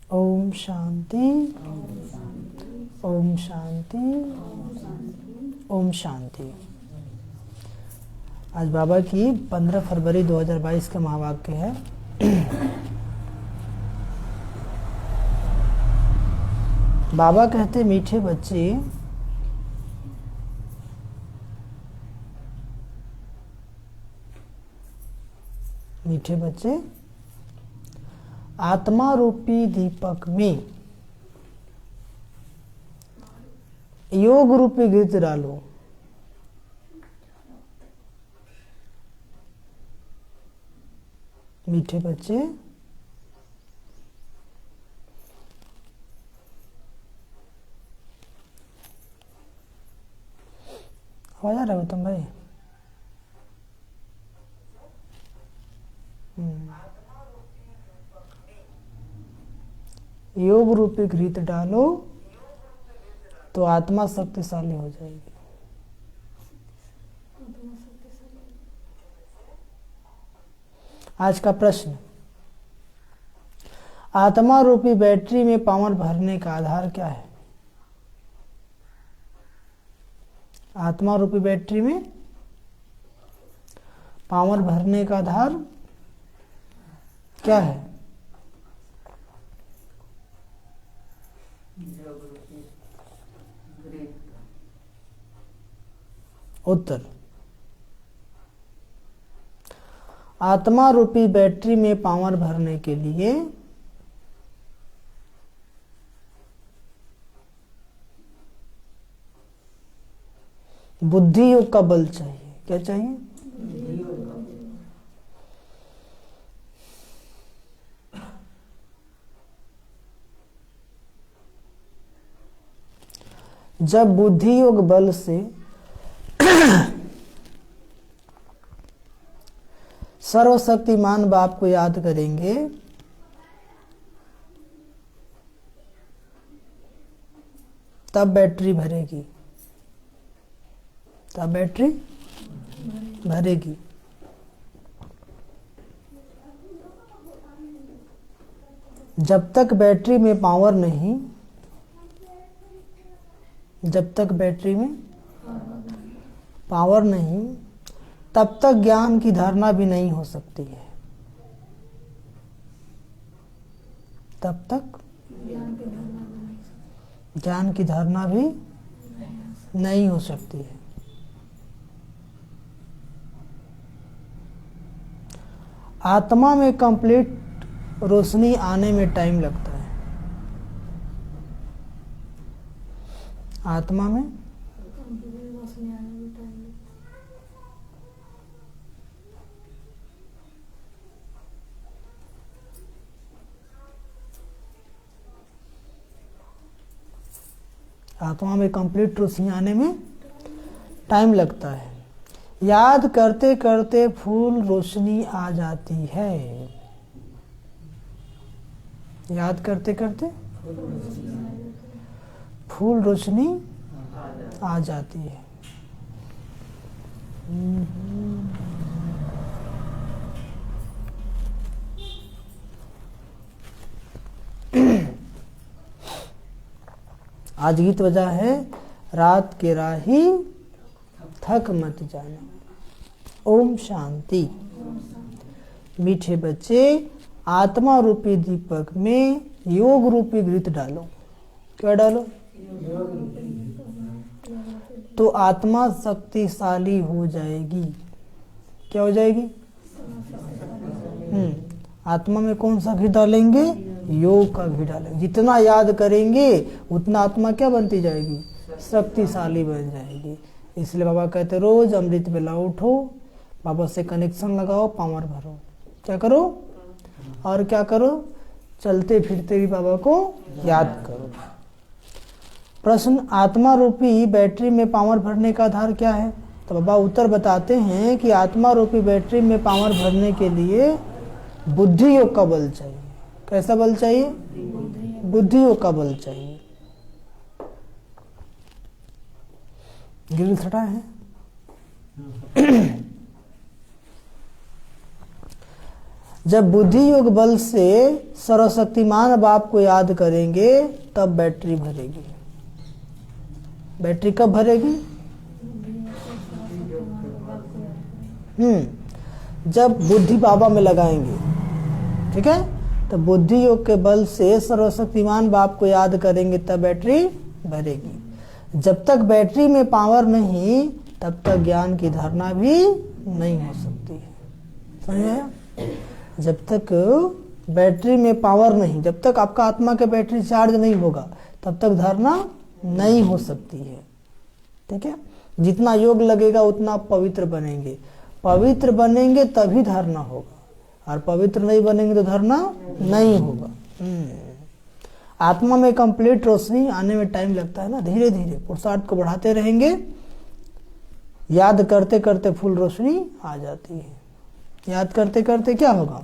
ओम शांति, ओम शांति, ओम शांति। आज बाबा की 15 फरवरी 2022 का महावाक्य है। बाबा कहते, मीठे बच्चे, मीठे बच्चे, आत्मा रूपी दीपक में योग रूपी घृत डालो। मीठे बच्चे, आवाज आ रहा है गौतम भाई? योग रूपी घृत डालो तो आत्मा शक्तिशाली हो जाएगी। आज का प्रश्न, आत्मा रूपी बैटरी में पावर भरने का आधार क्या है? आत्मा रूपी बैटरी में पावर भरने का आधार क्या है? उत्तर, आत्मा रूपी बैटरी में पावर भरने के लिए बुद्धि योग का बल चाहिए। क्या चाहिए? जब बुद्धि योग बल से सर्वशक्तिमान बाप को याद करेंगे तब बैटरी भरेगी, तब बैटरी भरेगी। जब तक बैटरी में पावर नहीं, जब तक बैटरी में पावर नहीं, तब तक ज्ञान की धारणा भी नहीं हो सकती है। तब तक ज्ञान की धारणा भी नहीं हो सकती है। आत्मा में कंप्लीट रोशनी आने में टाइम लगता है। आत्मा में आत्मा में कंप्लीट रोशनी आने में टाइम लगता है। याद करते करते फूल रोशनी आ जाती है। याद करते करते फूल रोशनी आ जाती है। आज गीत बजा है, रात के राही थक मत जाना। ओम शांति। मीठे बच्चे, आत्मा रूपी दीपक में योग रूपी घृत डालो। क्या डालो? तो आत्मा शक्तिशाली हो जाएगी। क्या हो जाएगी? आत्मा में कौन सा घी डालेंगे? योग का घी डालेंगे। जितना याद करेंगे उतना आत्मा क्या बनती जाएगी? शक्तिशाली बन जाएगी। इसलिए बाबा कहते, रोज अमृत बेला उठो, बाबा से कनेक्शन लगाओ, पावर भरो। क्या करो? और क्या करो? चलते फिरते भी बाबा को याद करो। प्रश्न, आत्मा रूपी बैटरी में पावर भरने का आधार क्या है? तो बाबा उत्तर बताते हैं कि आत्मा रूपी बैटरी में पावर भरने के लिए बुद्धि योग का बल चाहिए। कैसा बल चाहिए? बुद्धि योग का बल चाहिए। गिरिल छटा है। जब बुद्धि योग बल से सर्वशक्तिमान बाप को याद करेंगे तब बैटरी भरेगी। बैटरी कब भरेगी? जब बुद्धि बाबा में लगाएंगे, ठीक है। तो बुद्धि योग के बल से सर्वशक्तिमान बाप को याद करेंगे तब बैटरी भरेगी। जब तक बैटरी में पावर नहीं तब तक ज्ञान की धारणा भी नहीं हो सकती है। समझे? जब तक बैटरी में पावर नहीं, जब तक आपका आत्मा के बैटरी चार्ज नहीं होगा तब तक धारणा नहीं हो सकती है। ठीक है। जितना योग लगेगा उतना आप पवित्र बनेंगे। पवित्र बनेंगे तभी धारणा होगा, और पवित्र नहीं बनेंगे तो धारणा नहीं होगा। आत्मा में कंप्लीट रोशनी आने में टाइम लगता है ना। धीरे धीरे पुरुषार्थ को बढ़ाते रहेंगे, याद करते करते फुल रोशनी आ जाती है। याद करते करते क्या होगा?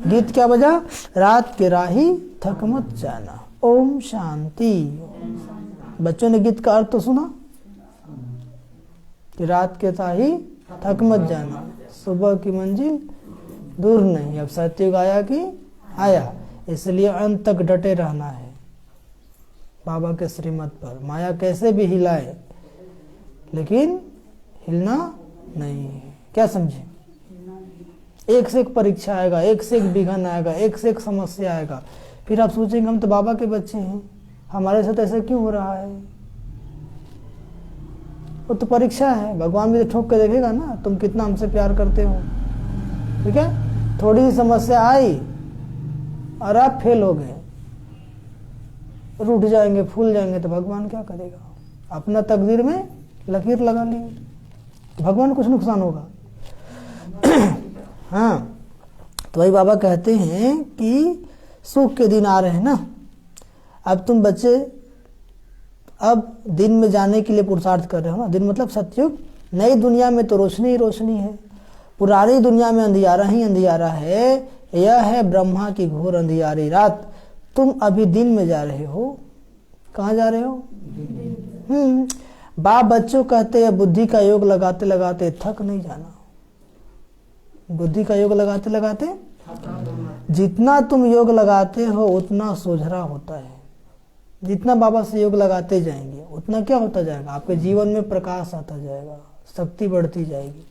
गीत क्या बजा? रात के राही थक मत जाना, ओम शांति। बच्चों ने गीत का अर्थ तो सुना कि रात के राही थक मत जाना, सुबह की मंजिल दूर नहीं। अब सत्युग आया कि आया, इसलिए अंत तक डटे रहना है बाबा के श्रीमत पर। माया कैसे भी हिलाए लेकिन हिलना नहीं है। क्या समझे? एक से एक परीक्षा आएगा, एक से एक विघन आएगा, एक से एक समस्या आएगा। फिर आप सोचेंगे हम तो बाबा के बच्चे हैं, हमारे साथ ऐसा क्यों हो रहा है? वो तो परीक्षा है। भगवान भी तो ठोक के देखेगा ना तुम कितना हमसे प्यार करते हो। ठीक है। थोड़ी सी समस्या आई और आप फेल हो गए, रूठ जाएंगे, फूल जाएंगे, तो भगवान क्या करेगा? अपना तकदीर में लकीर लगा ली, भगवान कुछ नुकसान होगा। हाँ, तो वही बाबा कहते हैं कि सुख के दिन आ रहे हैं ना। अब तुम बच्चे अब दिन में जाने के लिए पुरुषार्थ कर रहे हो ना। दिन मतलब सतयुग। नई दुनिया में तो रोशनी ही रोशनी है, पुरानी दुनिया में अंधियारा ही अंधियारा है। यह है ब्रह्मा की घोर अंधियारी रात। तुम अभी दिन में जा रहे हो। कहाँ जा रहे हो? बाप बच्चों कहते हैं बुद्धि का योग लगाते लगाते थक नहीं जाना। बुद्धि का योग लगाते लगाते जितना तुम योग लगाते हो उतना सोझरा होता है। जितना बाबा से योग लगाते जाएंगे उतना क्या होता जाएगा? आपके जीवन में प्रकाश आता जाएगा, शक्ति बढ़ती जाएगी।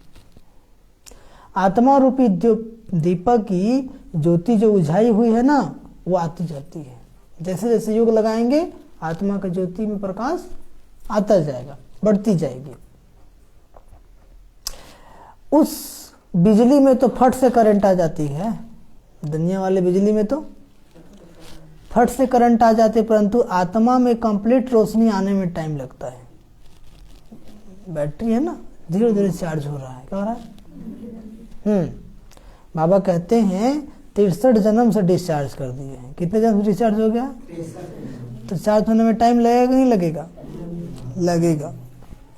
आत्मा रूपी दीपक की ज्योति जो उझाई हुई है ना, वो आती जाती है। जैसे जैसे योग लगाएंगे आत्मा का ज्योति में प्रकाश आता जाएगा, बढ़ती जाएगी। उस बिजली में तो फट से करंट आ जाती है। दुनिया वाले बिजली में तो फट से करंट आ जाते, परंतु आत्मा में कंप्लीट रोशनी आने में टाइम लगता है। बैटरी है ना, धीरे धीरे चार्ज हो रहा है। क्या हो रहा है? बाबा कहते हैं 63 जन्म से डिस्चार्ज कर दिए हैं। कितने जन्म से डिस्चार्ज हो गया? तो चार्ज होने में टाइम लगेगा कि नहीं लगेगा? लगेगा।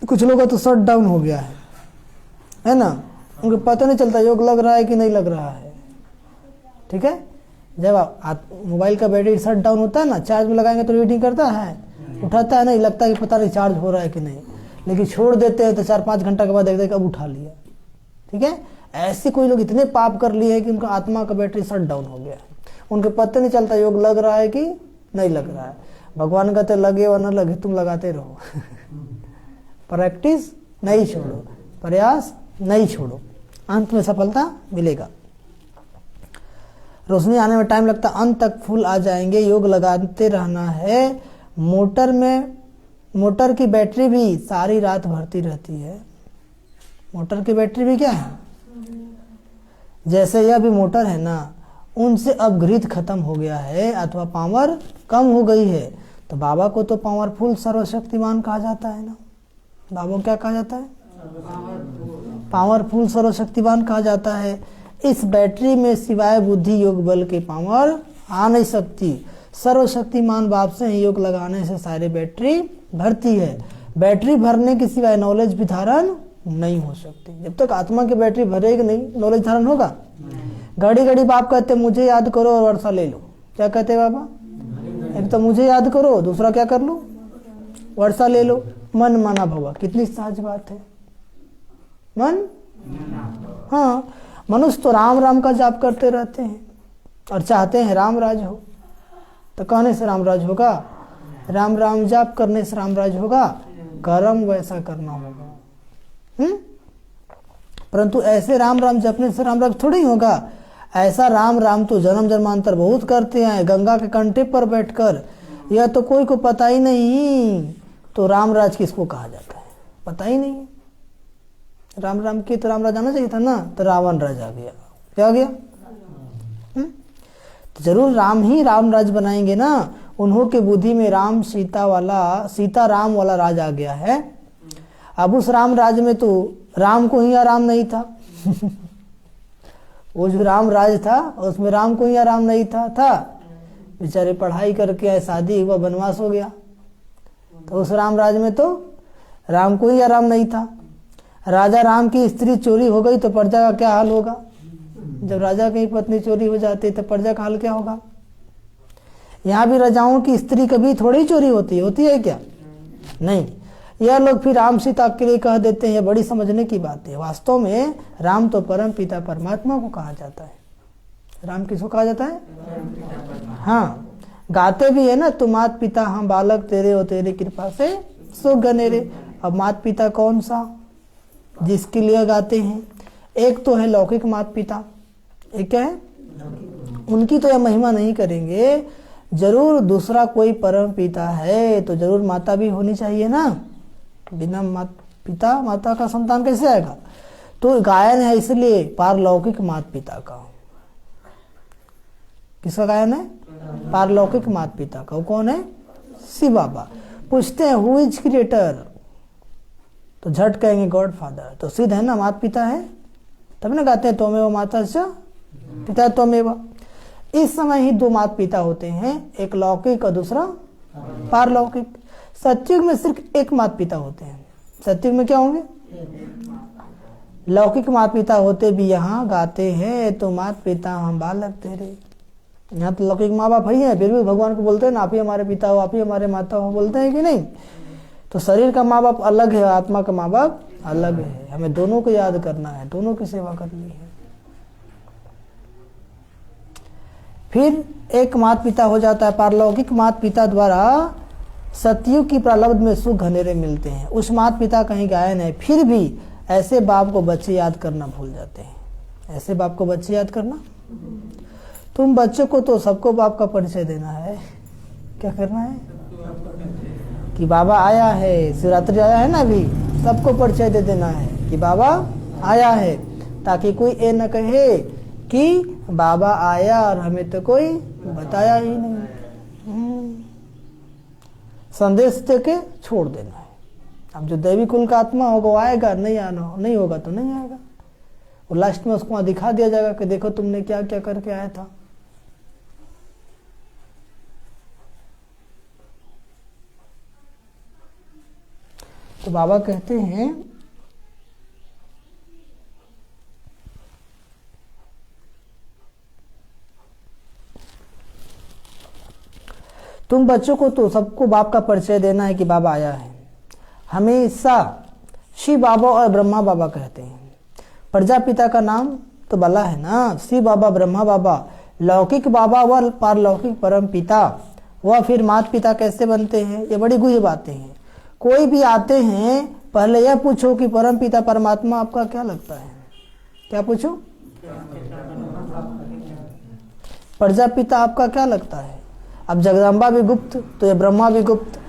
कुछ लोगों का तो शट डाउन हो गया है ना। उनको पता नहीं चलता योग लग रहा है कि नहीं लग रहा है। ठीक है। जब आप मोबाइल का बैटरी शट डाउन होता है ना, चार्ज में लगाएंगे तो रीडिंग करता है, उठाता है नहीं, लगता है कि पता नहीं चार्ज हो रहा है कि नहीं। लेकिन छोड़ देते हैं तो 4-5 घंटा के बाद देखते हैं कब उठा लिया। ठीक है। ऐसे कोई लोग इतने पाप कर लिए हैं कि उनका आत्मा का बैटरी शट डाउन हो गया है। उनको पता नहीं चलता योग लग रहा है कि नहीं लग रहा है। भगवान कहते लगे व न लगे तुम लगाते रहो। प्रैक्टिस नहीं छोड़ो, प्रयास नहीं छोड़ो, अंत में सफलता मिलेगा। रोशनी आने में टाइम लगता, अंत तक फूल आ जाएंगे। योग लगाते रहना है। मोटर की बैटरी भी सारी रात भरती रहती है। मोटर की बैटरी भी क्या है? जैसे यह भी मोटर है ना, उनसे अब ग्रिड खत्म हो गया है अथवा पावर कम हो गई है। तो बाबा को तो पावरफुल सर्वशक्तिमान कहा जाता है ना। बाबा को क्या कहा जाता है? पावरफुल सर्वशक्तिमान कहा जाता है। इस बैटरी में सिवाय बुद्धि योग बल के पावर आ नहीं सकती। सर्वशक्तिमान बाप से योग लगाने से सारी बैटरी भरती है। बैटरी भरने के सिवाय नॉलेज भी धारण नहीं हो सकती। जब तक आत्मा की बैटरी भरेगी नहीं, नॉलेज धारण होगा? घड़ी घड़ी बाप कहते मुझे याद करो और वर्षा ले लो। क्या कहते बाबा? एक तो मुझे याद करो, दूसरा क्या कर लो? वर्षा ले लो। मन माना भवा, कितनी सहज बात है। मन, हाँ, मनुष्य तो राम राम का जाप करते रहते हैं और चाहते हैं राम राज हो। तो कहने से राम राज होगा? राम राम जाप करने से राम राज होगा? कर्म वैसा करना होगा। परंतु ऐसे राम राम जपने से राम राज थोड़ी होगा। ऐसा राम राम तो जन्म जन्मांतर बहुत करते हैं, गंगा के कंठे पर बैठकर। यह तो कोई को पता ही नहीं, तो राम राज किसको कहा जाता है? पता ही नहीं। राम राम की तो राम राज आना चाहिए था ना, तो रावण राज आ गया। क्या आ गया? तो जरूर राम ही राम राज बनाएंगे ना। उन्हों के बुद्धि में राम सीता राम वाला राज आ गया है। अब उस राम राज में तो राम को ही आराम नहीं था। वो जो राम राज था उसमें राम को ही आराम नहीं था। बेचारे पढ़ाई करके आए, शादी हुआ, वनवास हो गया। तो उस राम राज में तो राम को ही आराम नहीं था। राजा राम की स्त्री चोरी हो गई तो प्रजा का क्या हाल होगा? जब राजा की पत्नी चोरी हो जाती है तो प्रजा का हाल क्या होगा? यहाँ भी राजाओं की स्त्री कभी थोड़ी चोरी होती है क्या? नहीं। यह लोग फिर राम सीता के लिए कह देते हैं, बड़ी समझने की बात है। वास्तव में राम तो परम पिता परमात्मा को कहा जाता है। राम किसको कहा जाता है? हाँ, गाते भी है ना, तू मात पिता हम बालक तेरे और तेरे कृपा से सुख गनेरे। अब मात पिता कौन सा जिसके लिए गाते हैं? एक तो है लौकिक मात पिता, एक क्या है? उनकी तो यह महिमा नहीं करेंगे। जरूर दूसरा कोई परम पिता है तो जरूर माता भी होनी चाहिए ना। बिना माता का संतान कैसे आएगा? तो गायन है इसलिए पारलौकिक मात पिता का। किसका गायन है? पारलौकिक मात पिता का। वो कौन है? शिव बाबा। पूछते हैं हु इज क्रिएटर, तो झट कहेंगे गॉड फादर। तो सिद्ध है ना, मात पिता है, तब ना गाते हैं त्वमेव माता च पिता त्वमेव। इस समय ही दो मात पिता होते हैं, एक लौकिक और दूसरा पारलौकिक। सत्युग में सिर्फ एक मात पिता होते हैं। सत्युग में क्या होंगे? लौकिक मात पिता होते भी यहाँ गाते हैं, तो मात पिता हम बालक तेरे। यहाँ तो लौकिक माँ बाप ही है, फिर भी भगवान को बोलते हैं ना, आप ही हमारे पिता हो, आप ही हमारे माता हो, बोलते हैं कि नहीं? तो शरीर का माँ बाप अलग है, आत्मा का माँ बाप अलग है। हमें दोनों को याद करना है, दोनों की सेवा करनी है। फिर एक मात पिता हो जाता है। पारलौकिक मात पिता द्वारा सतयुग की प्रारब्ध में सुख घनेरे मिलते हैं। उस मात पिता का ही गायन है। फिर भी ऐसे बाप को बच्चे याद करना भूल जाते हैं। ऐसे बाप को बच्चे याद करना, तुम बच्चों को तो सबको बाप का परिचय देना है। क्या करना है? कि बाबा आया है, शिवरात्रि आया है ना, अभी सबको परिचय दे देना है कि बाबा आया है, ताकि कोई ये न कहे कि बाबा आया और हमें तो कोई बताया ही नहीं। संदेश देके छोड़ देना है। अब जो दैवी कुल का आत्मा होगा वो आएगा, नहीं होगा तो नहीं आएगा। और लास्ट में उसको वहां दिखा दिया जाएगा कि देखो तुमने क्या क्या करके आया था। तो बाबा कहते हैं तुम बच्चों को तो सबको बाप का परिचय देना है कि बाबा आया है। हमेशा शिव बाबा और ब्रह्मा बाबा कहते हैं। प्रजापिता का नाम तो बला है ना, शिव बाबा, ब्रह्मा बाबा, लौकिक बाबा व पारलौकिक परम पिता। वह फिर मात पिता कैसे बनते हैं? ये बड़ी गुह्य बातें हैं। कोई भी आते हैं पहले यह पूछो कि परम पिता परमात्मा आपका क्या लगता है? क्या पूछो? प्रजापिता आपका क्या लगता है? अब जगदम्बा भी गुप्त तो यह ब्रह्मा भी गुप्त।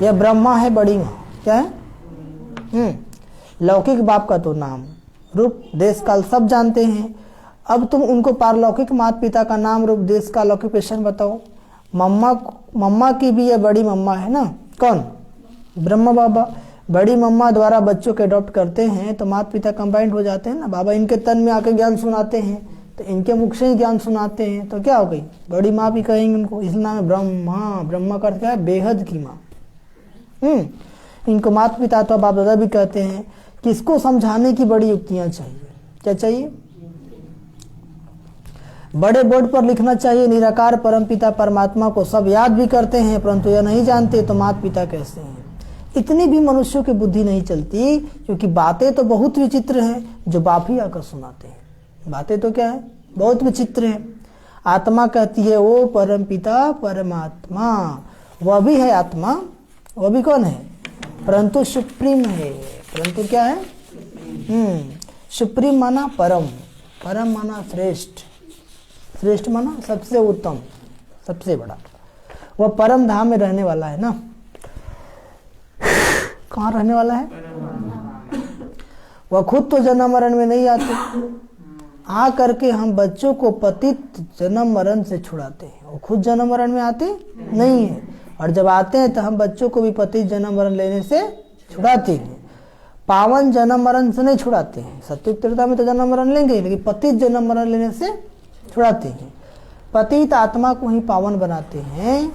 यह ब्रह्मा है बड़ी माँ, क्या है? लौकिक बाप का तो नाम, रूप, देश काल सब जानते हैं। अब तुम उनको पारलौकिक माता पिता का नाम, रूप, देश काल, ऑक्यूपेशन बताओ। मम्मा की भी यह बड़ी मम्मा है ना, कौन? ब्रह्मा बाबा। बड़ी मम्मा द्वारा बच्चों के अडॉप्ट करते हैं तो माता पिता कंबाइंड हो जाते हैं ना। बाबा इनके तन में आकर ज्ञान सुनाते हैं तो इनके मुख से ही ज्ञान सुनाते हैं, तो क्या हो गई? बड़ी माँ भी कहेंगे उनको। इस नाम है ब्रह्मा। ब्रह्मा का क्या है? बेहद की माँ। इनको माता पिता तो बाप दादा भी कहते हैं। किसको समझाने की बड़ी युक्तियां चाहिए। क्या चाहिए? बड़े बोर्ड पर लिखना चाहिए, निराकार परमपिता परमात्मा को सब याद भी करते हैं परंतु यह नहीं जानते तो माता पिता कैसे हैं। इतनी भी मनुष्यों की बुद्धि नहीं चलती, क्योंकि बातें तो बहुत विचित्र हैं जो बाप ही आकर सुनाते हैं। बातें तो क्या है, बहुत विचित्र है। आत्मा कहती है ओ परम पिता परमात्मा, वह भी है आत्मा, वह भी कौन है, परंतु सुप्रीम है। परंतु क्या है, सुप्रीम माना परम, परम माना श्रेष्ठ, श्रेष्ठ माना सबसे उत्तम, सबसे बड़ा। वह परम धाम में रहने वाला है ना। कहाँ रहने वाला है? वह खुद तो जन्म मरण में नहीं आते, आ करके हम बच्चों को पतित जन्म मरण से छुड़ाते हैं। वो खुद जन्म मरण में आते नहीं है, और जब आते हैं तो हम बच्चों को भी पतित जन्म मरण लेने से छुड़ाते हैं। पावन जन्म मरण से नहीं छुड़ाते हैं। सत्युग त्रेता में तो जन्म मरण लेंगे, लेकिन पतित जन्म मरण लेने से छुड़ाते हैं। पतित आत्मा को ही पावन बनाते हैं,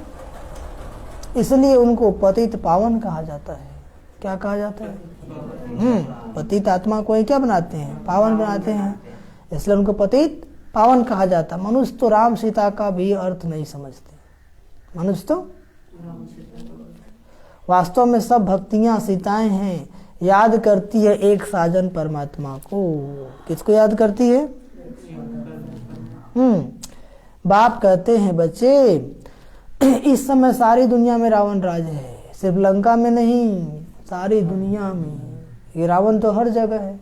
इसलिए उनको पतित पावन कहा जाता है। क्या कहा जाता है? पतित आत्मा को ही क्या बनाते हैं? पावन बनाते हैं, इसलिए उनको पतित पावन कहा जाता। मनुष्य तो राम सीता का भी अर्थ नहीं समझते। मनुष्य तो वास्तव में सब भक्तियां सीताएं हैं, याद करती है एक साजन परमात्मा को। किसको याद करती है? बाप कहते हैं बच्चे इस समय सारी दुनिया में रावण राज है, सिर्फ लंका में नहीं, सारी दुनिया में। ये रावण तो हर जगह है।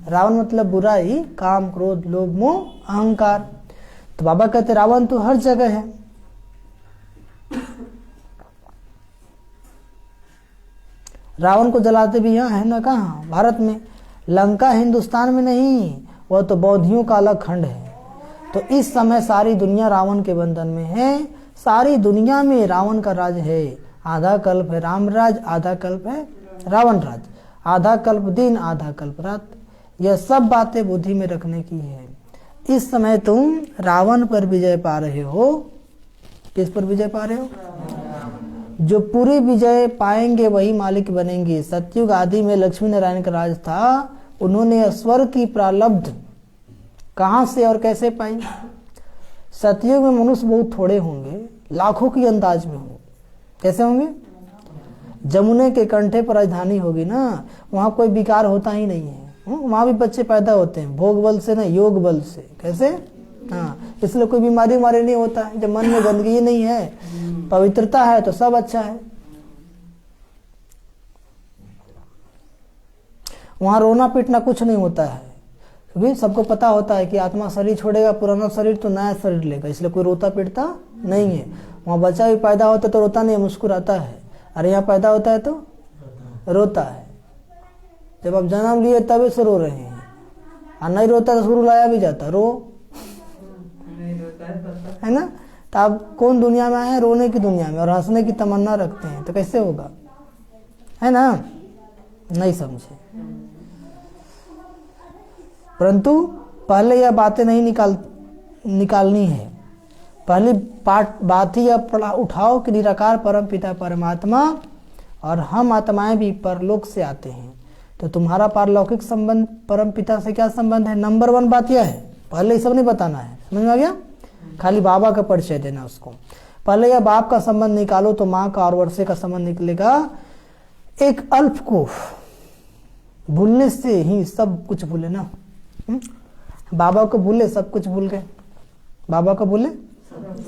रावण मतलब बुराई, काम क्रोध लोभ मोह अहंकार। तो बाबा कहते रावण तो हर जगह है। रावण को जलाते भी यहाँ है ना, कहाँ? भारत में। लंका हिंदुस्तान में नहीं, वह तो बौद्धियों का अलग खंड है। तो इस समय सारी दुनिया रावण के बंधन में है। सारी दुनिया में रावण का राज है। आधा कल्प है राम राज, आधा कल्प है रावण राज, आधा कल्प दिन, आधा कल्प रात। यह सब बातें बुद्धि में रखने की है। इस समय तुम रावण पर विजय पा रहे हो। किस पर विजय पा रहे हो? जो पूरी विजय पाएंगे वही मालिक बनेंगे। सतयुग आदि में लक्ष्मी नारायण का राज था, उन्होंने स्वर्ग की प्रारब्ध कहां से और कैसे पाई? सतयुग में मनुष्य बहुत थोड़े होंगे, लाखों की अंदाज में होंगे। कैसे होंगे? जमुने के कंठे पर राजधानी होगी ना, वहां कोई विकार होता ही नहीं है। वहां भी बच्चे पैदा होते हैं, भोग बल से नहीं, योग बल से। कैसे? हाँ, इसलिए कोई बीमारी उमारी नहीं होता है। जब मन में गंदगी नहीं है, पवित्रता है, तो सब अच्छा है। वहां रोना पीटना कुछ नहीं होता है, क्योंकि सबको पता होता है कि आत्मा शरीर छोड़ेगा, पुराना शरीर तो नया शरीर लेगा, इसलिए कोई रोता पीटता नहीं है। वहां बच्चा भी पैदा होता है तो रोता नहीं, मुस्कुराता है। अरे यहाँ पैदा होता है तो रोता है। जब आप जन्म लिए तभी से रो रहे हैं, और नहीं रोता तो शुरू लाया भी जाता, रो, है ना? तो आप कौन दुनिया में आए हैं? रोने की दुनिया में, और हंसने की तमन्ना रखते हैं, तो कैसे होगा? है ना? नहीं समझे। परंतु पहले यह बातें नहीं निकालनी है। पहली बात ही अब उठाओ कि निराकार परम पिता परमात्मा और हम आत्माएं भी परलोक से आते हैं। तो तुम्हारा पारलौकिक संबंध परम पिता से क्या संबंध है? नंबर 1 बात यह है। पहले ये सब नहीं बताना है, समझ में आ गया? खाली बाबा का परिचय देना उसको। पहले यह बाप का संबंध निकालो तो माँ का और वर्षे का संबंध निकलेगा। एक अल्प को भूलने से ही सब कुछ भूले ना। बाबा को भूले सब कुछ भूल गए, बाबा को भूले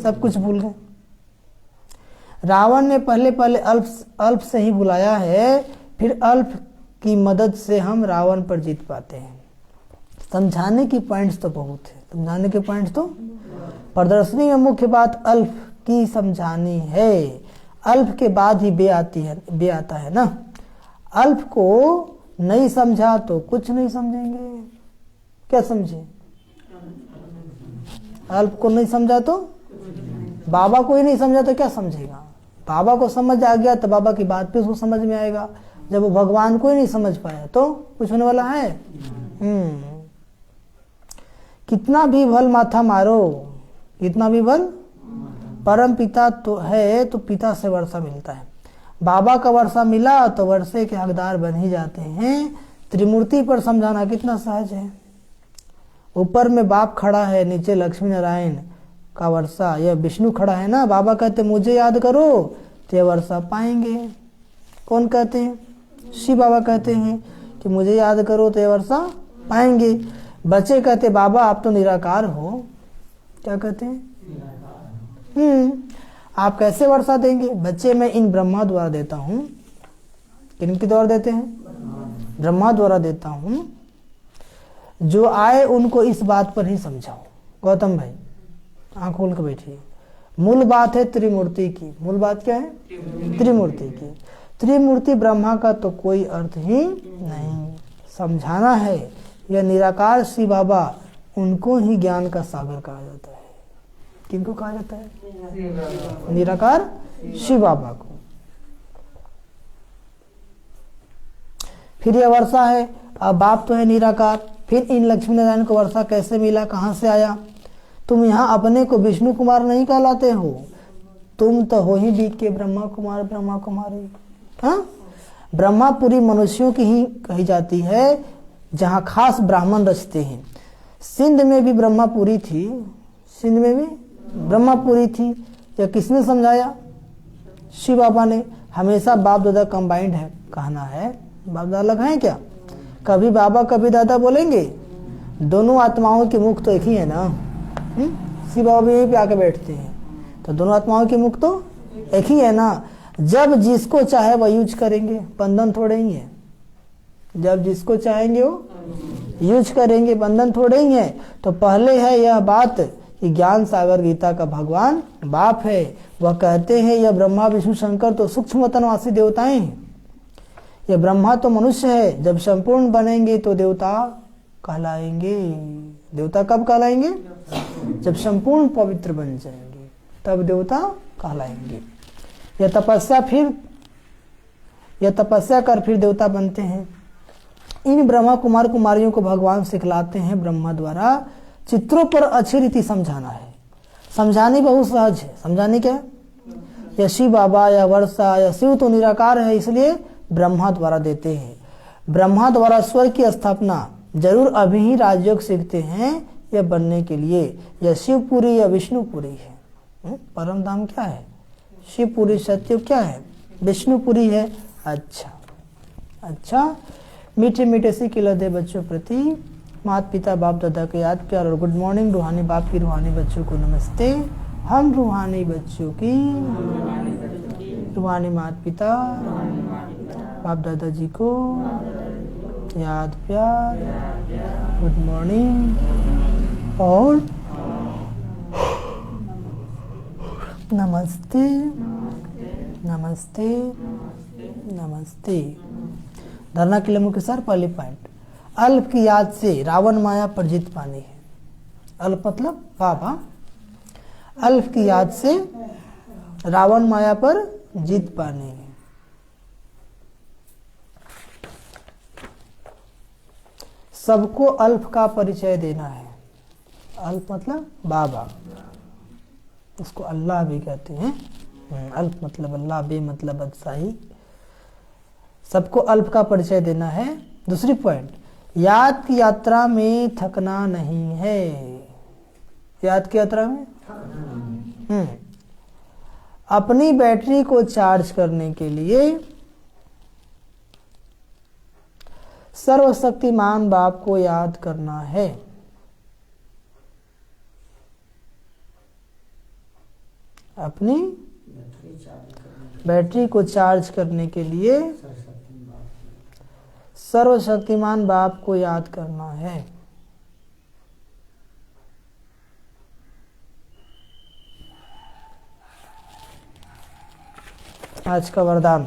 सब कुछ भूल गए। रावण ने पहले अल्प से ही बुलाया है, फिर अल्प की मदद से हम रावण पर जीत पाते हैं। समझाने की पॉइंट्स तो बहुत है, समझाने के पॉइंट्स तो। प्रदर्शनी में मुख्य बात अल्प की समझानी है। अल्प के बाद ही बे आता है ना। अल्प को नहीं समझा तो कुछ नहीं समझेंगे। क्या समझे? अल्प को नहीं समझा तो, बाबा को ही नहीं समझा तो क्या समझेगा? बाबा को समझ आ गया तो बाबा की बात पे उसको समझ में आएगा। जब वो भगवान को ही नहीं समझ पाया तो कुछ होने वाला है? कितना भी भल माथा मारो, कितना भी भल, परम पिता तो है तो पिता से वर्षा मिलता है। बाबा का वर्षा मिला तो वर्षे के हकदार बन ही जाते हैं। त्रिमूर्ति पर समझाना कितना सहज है। ऊपर में बाप खड़ा है, नीचे लक्ष्मी नारायण का वर्षा, यह विष्णु खड़ा है ना। बाबा कहते मुझे याद करो तो यह वर्षा पाएंगे। कौन कहते हैं? शिव बाबा कहते हैं कि मुझे याद करो तो यह वर्षा पाएंगे। बच्चे कहते बाबा आप तो निराकार हो। क्या कहते हैं? आप कैसे वर्षा देंगे? बच्चे मैं इन ब्रह्मा द्वारा देता हूँ। किनके द्वारा देते हैं? ब्रह्मा द्वारा देता हूँ। जो आए उनको इस बात पर ही समझाओ। गौतम भाई आंख खोल के बैठिए। मूल बात है त्रिमूर्ति की। मूल बात क्या है? त्रिमूर्ति की। त्रिमूर्ति ब्रह्मा का तो कोई अर्थ ही नहीं। समझाना है यह निराकार शिव बाबा, उनको ही ज्ञान का सागर कहा जाता है। किनको कहा जाता है? निराकार शिव बाबा को। फिर यह वर्षा है। अब बाप तो है निराकार, फिर इन लक्ष्मी नारायण को वर्षा कैसे मिला? कहाँ से आया? तुम यहाँ अपने को विष्णु कुमार नहीं कहलाते हो, तुम तो हो ही बीक के ब्रह्मा कुमार, ब्रह्मा कुमारी। हाँ, ब्रह्मापुरी मनुष्यों की ही कही जाती है, जहाँ खास ब्राह्मण रचते हैं। सिंध में भी ब्रह्मापुरी थी, सिंध में भी ब्रह्मापुरी थी। यह किसने समझाया? शिव बाबा ने। हमेशा बाप दादा कंबाइंड है कहना है। बाप दादा अलग है क्या? कभी बाबा कभी दादा बोलेंगे? दोनों आत्माओं के मुख तो एक ही है ना। शिव बाबा भी यहीं पे आके बैठते हैं, तो दोनों आत्माओं के मुख तो एक ही है ना। जब जिसको चाहे वह यूज करेंगे, बंधन थोड़े ही है। जब जिसको चाहेंगे वो यूज करेंगे, बंधन थोड़े ही है। तो पहले है यह बात कि ज्ञान सागर गीता का भगवान बाप है। वह कहते हैं यह ब्रह्मा विष्णु शंकर तो सूक्ष्म तनवासी देवताएं हैं, यह ब्रह्मा तो मनुष्य है। जब संपूर्ण बनेंगे तो देवता कहलाएंगे। देवता कब कहलाएंगे? जब संपूर्ण पवित्र बन जाएंगे तब देवता कहलाएंगे। यह तपस्या कर फिर देवता बनते हैं। इन ब्रह्मा कुमार कुमारियों को भगवान सिखलाते हैं ब्रह्मा द्वारा। चित्रों पर अच्छी रीति समझाना है। समझाने बहुत सहज है। समझाने क्या? या शिव बाबा या वर्षा या शिव तो निराकार है, इसलिए ब्रह्मा द्वारा देते हैं। ब्रह्मा द्वारा स्वर्ग की स्थापना जरूर अभी ही राजयोग सीखते हैं यह बनने के लिए। यह शिवपुरी या विष्णुपुरी है। परम धाम क्या है? शिवपुरी। सत्य क्या है? विष्णुपुरी है। अच्छा, मीठे मीठे से खिला दे बच्चों प्रति माता पिता बाप दादा के याद प्यार और गुड मॉर्निंग। रूहानी बाप की रूहानी बच्चों को नमस्ते। हम रूहानी बच्चों की रूहानी माता पिता बाप दादा जी को याद प्यार, गुड मॉर्निंग और नमस्ते नमस्ते नमस्ते। धरना के लिए मुख्य सर पहले पॉइंट, अल्प की याद से रावण माया पर जीत पानी है। अल्प मतलब बाबा। अल्प की याद से रावण माया पर जीत पानी है। सबको अल्प का परिचय देना है। अल्प मतलब बाबा, उसको अल्लाह भी कहते हैं। अल्प मतलब अल्लाह, बे मतलब बादशाही। सबको अल्प का परिचय देना है। दूसरी पॉइंट, याद की यात्रा में थकना नहीं है। याद की यात्रा में अपनी बैटरी को चार्ज करने के लिए सर्वशक्तिमान बाप को याद करना है। अपनी बैटरी को चार्ज करने के लिए सर्वशक्तिमान बाप को याद करना है। आज का वरदान,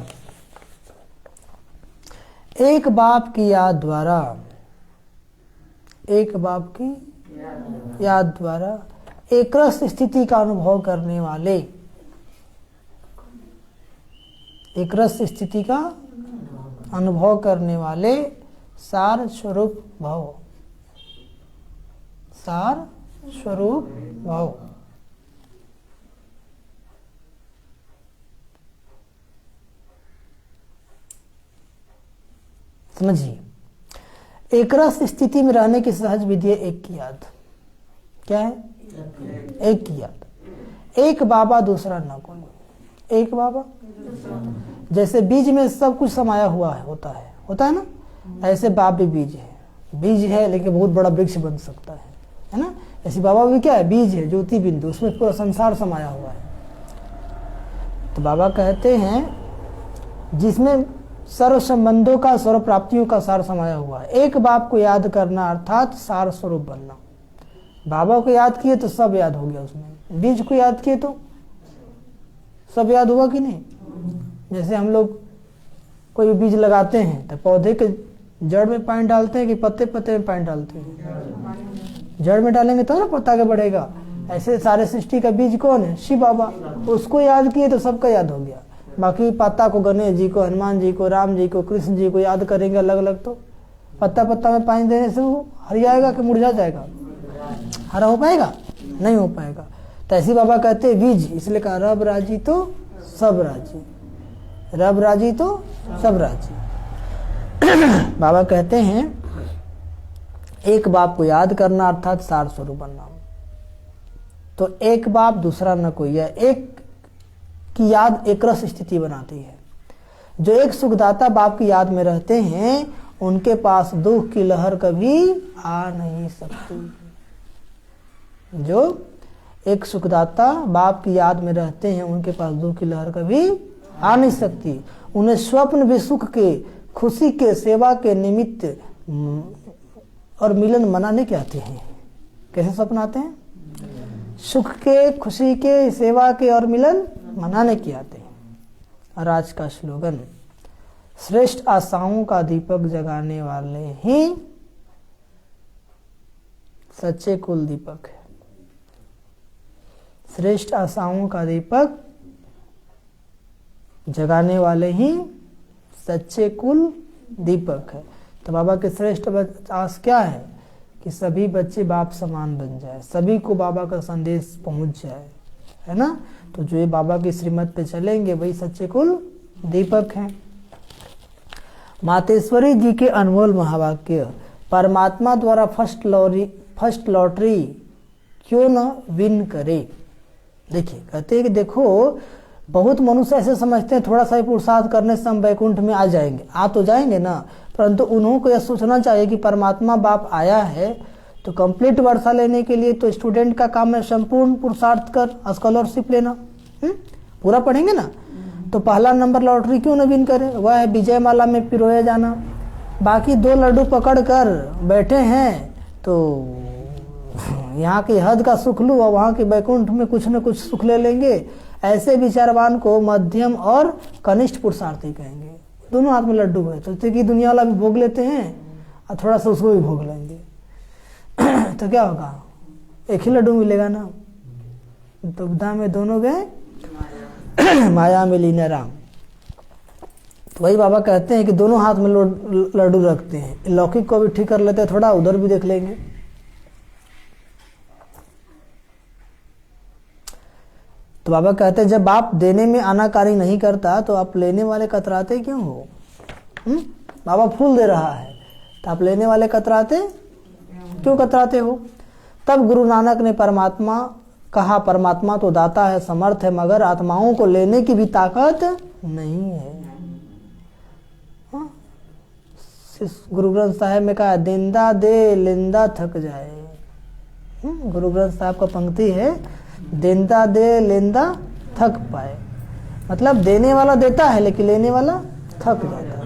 एक बाप की याद द्वारा, एक बाप की याद द्वारा एक रस स्थिति का अनुभव करने वाले, एक रस स्थिति का अनुभव करने वाले सार स्वरूप भव, सार स्वरूप भव। समझिए, एक रस स्थिति में रहने की सहज विधि है एक की याद। क्या है? एक की याद। एक बाबा दूसरा ना कोई। एक बाबा, जैसे बीज में सब कुछ समाया हुआ है, होता है ना, ऐसे बाप भी बीज है। बीज है लेकिन बहुत बड़ा वृक्ष बन सकता है ना। ऐसी बाबा भी क्या है, बीज है, ज्योति बिंदु, उसमें पूरा संसार समाया हुआ है। तो बाबा कहते हैं जिसमें सर्व संबंधों का, सर्व प्राप्तियों का सार समाया हुआ है। एक बाप को याद करना अर्थात सार स्वरूप बनना। बाबा को याद किए तो सब याद हो गया उसमें, बीज को याद किए तो सब याद हुआ कि नहीं। जैसे हम लोग कोई बीज लगाते हैं तो पौधे के जड़ में पानी डालते हैं कि पत्ते पत्ते में पानी डालते हैं? जड़ में डालेंगे तो ना पत्ता आगे बढ़ेगा। ऐसे सारे सृष्टि का बीज कौन है, शिव बाबा। उसको याद किए तो सबका याद हो गया। बाकी पत्ता को गणेश जी को, हनुमान जी को, राम जी को, कृष्ण जी को याद करेंगे अलग अलग तो पत्ता पत्ता में पानी देने से वो हरियाएगा कि मुरझा जाएगा? हरा हो पाएगा? नहीं हो पाएगा। तो ऐसी बाबा कहते हैं बीज, इसलिए कहा रब राजी तो सब राजी, रब राजी तो सब राजी। बाबा कहते हैं एक बाप को याद करना अर्थात सार स्वरूप बनना। तो एक बाप दूसरा न कोई है, एक की याद एक रस स्थिति बनाती है। जो एक सुखदाता बाप की याद में रहते हैं उनके पास दुख की लहर कभी आ नहीं सकती। जो एक सुखदाता बाप की याद में रहते हैं उनके पास दुख की लहर कभी आ नहीं सकती। उन्हें स्वप्न भी सुख के, खुशी के, सेवा के निमित्त और मिलन मनाने के आते हैं। कैसे स्वप्न आते हैं? सुख के, खुशी के, सेवा के और मिलन मनाने के आते हैं। और आज का स्लोगन, श्रेष्ठ आशाओं का दीपक जगाने वाले ही सच्चे कुल दीपक है। श्रेष्ठ आशाओं का दीपक जगाने वाले ही सच्चे कुल दीपक है। तो बाबा के श्रेष्ठ आस क्या है कि सभी बच्चे बाप समान बन जाए, सभी को बाबा का संदेश पहुंच जाए, है ना। तो जो ये बाबा की श्रीमत पे चलेंगे वही सच्चे कुल दीपक हैं। मातेश्वरी जी के अनमोल महावाक्य, परमात्मा द्वारा फर्स्ट लॉटरी क्यों न विन करे। देखिए कहते हैं कि देखो बहुत मनुष्य ऐसे समझते हैं थोड़ा सा ही पुरुषार्थ करने से हम वैकुंठ में आ जाएंगे। आ तो जाएंगे ना, परंतु उन्हों को यह सोचना चाहिए कि परमात्मा बाप आया है तो कंप्लीट वर्षा लेने के लिए तो स्टूडेंट का काम है संपूर्ण पुरुषार्थ कर स्कॉलरशिप लेना। पूरा पढ़ेंगे ना तो पहला नंबर लॉटरी क्यों न विन करे, वह है विजय माला में पिरोया जाना। बाकी 2 लड्डू पकड़ कर बैठे हैं तो यहाँ की हद का सुख लूँ और वहाँ के वैकुंठ में कुछ न कुछ सुख ले लेंगे। ऐसे विचारवान को मध्यम और कनिष्ठ पुरुषार्थी कहेंगे। दोनों हाथ में लड्डू है तो कि दुनिया वाला भी भोग लेते हैं और थोड़ा सा उसको भी भोग लेंगे तो क्या होगा, एक ही लड्डू मिलेगा ना। तो बुद्धा में दोनों गए माया में लीना राम। तो वही बाबा कहते हैं कि दोनों हाथ में लड्डू रखते हैं, लौकिक को भी ठीक कर लेते हैं, थोड़ा उधर भी देख लेंगे। तो बाबा कहते हैं जब आप देने में आनाकानी नहीं करता तो आप लेने वाले कतराते क्यों हो? बाबा फूल दे रहा है तो आप लेने वाले कतराते क्यों कतराते हो? तब गुरु नानक ने परमात्मा कहा, परमात्मा तो दाता है, समर्थ है, मगर आत्माओं को लेने की भी ताकत नहीं है। गुरु ग्रंथ साहिब में कहा दिंदा दे लिंदा थक जाए। गुरु ग्रंथ साहिब का पंक्ति है देंदा दे लेंदा थक पाए, मतलब देने वाला देता है लेकिन लेने वाला थक जाता है।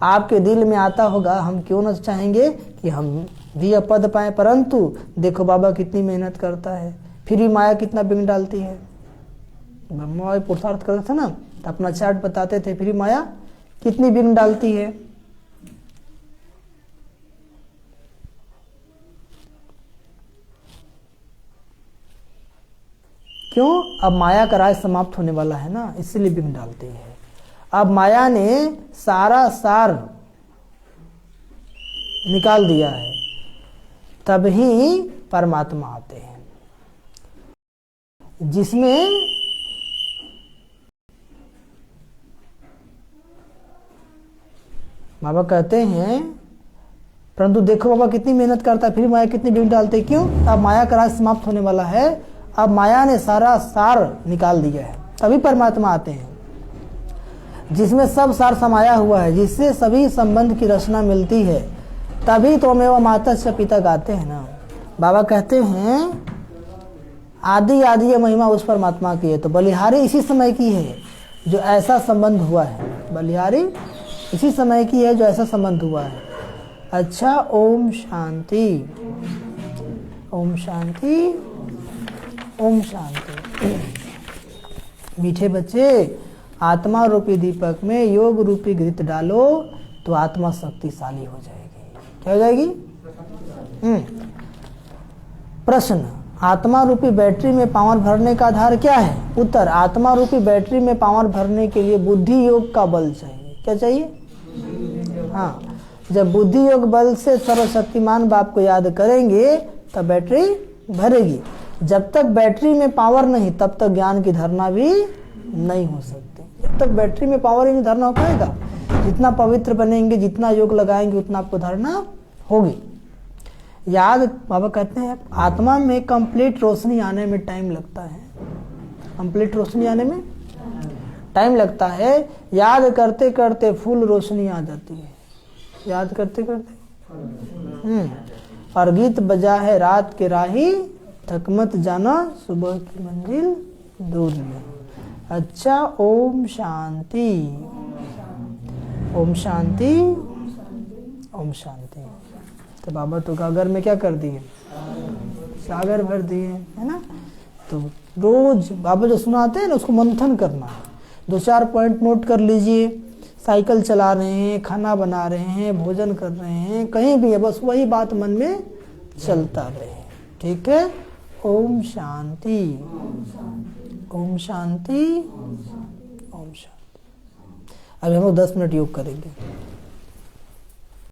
आपके दिल में आता होगा हम क्यों न चाहेंगे कि हम भी यह पद पाए, परंतु देखो बाबा कितनी मेहनत करता है, फिर भी माया कितना बिंग डालती है। ब्रह्मा पुरुषार्थ करते थे ना तो अपना चार्ट बताते थे, फिर भी माया कितनी बिंग डालती है। क्यों? अब माया का राज समाप्त होने वाला है ना, इसलिए बिंग डालती है। अब माया ने सारा सार निकाल दिया है, तब ही परमात्मा आते हैं जिसमें बाबा कहते हैं परंतु देखो बाबा कितनी मेहनत करता है, फिर माया कितनी बिंग डालते है। क्यों? अब माया का राज समाप्त होने वाला है, अब माया ने सारा सार निकाल दिया है, तभी परमात्मा आते हैं। जिसमें सब सार समाया हुआ है, जिससे सभी संबंध की रचना मिलती है, तभी त्वमेव माता च पिता गाते हैं ना। बाबा कहते हैं आदि आदि ये महिमा उस परमात्मा की है। तो बलिहारी इसी समय की है जो ऐसा संबंध हुआ है, बलिहारी इसी समय की है जो ऐसा संबंध हुआ है। अच्छा, ओम शांति, ओम शांति, ओम शांति। मीठे बच्चे, आत्मा रूपी दीपक में योग रूपी घृत डालो तो आत्मा शक्तिशाली हो जाएगी। क्या हो जाएगी? प्रश्न, आत्मा रूपी बैटरी में पावर भरने का आधार क्या है? उत्तर, आत्मा रूपी बैटरी में पावर भरने के लिए बुद्धि योग का बल चाहिए। क्या चाहिए? हाँ, जब बुद्धि योग बल से सर्वशक्तिमान बाप को याद करेंगे तब बैटरी भरेगी। जब तक बैटरी में पावर नहीं तब तक ज्ञान की धारणा भी नहीं हो सकती। जब तक बैटरी में पावर ही नहीं धारणा हो पाएगा, जितना पवित्र बनेंगे, जितना योग लगाएंगे, उतना आपको धारणा होगी। याद, बाबा कहते हैं आत्मा में कंप्लीट रोशनी आने में टाइम लगता है। कंप्लीट रोशनी आने में टाइम लगता है। याद करते करते फुल रोशनी आ जाती है, याद करते करते। और गीत बजा है रात के राही, थक मत जाना सुबह की मंजिल दूर में। अच्छा, ओम शांति, ओम शांति, ओम शांति। तो बाबा तो गागर में क्या कर दिए? सागर भर दिए, है ना। तो रोज बाबा जो सुनाते हैं ना उसको मंथन करना है। 2-4 पॉइंट नोट कर लीजिए। साइकिल चला रहे हैं, खाना बना रहे हैं, भोजन कर रहे हैं, कहीं भी है, बस वही बात मन में चलता रहे। ठीक है। ओम शांति, ओम शांति, ओम शांति। अभी हम लोग 10 मिनट योग करेंगे।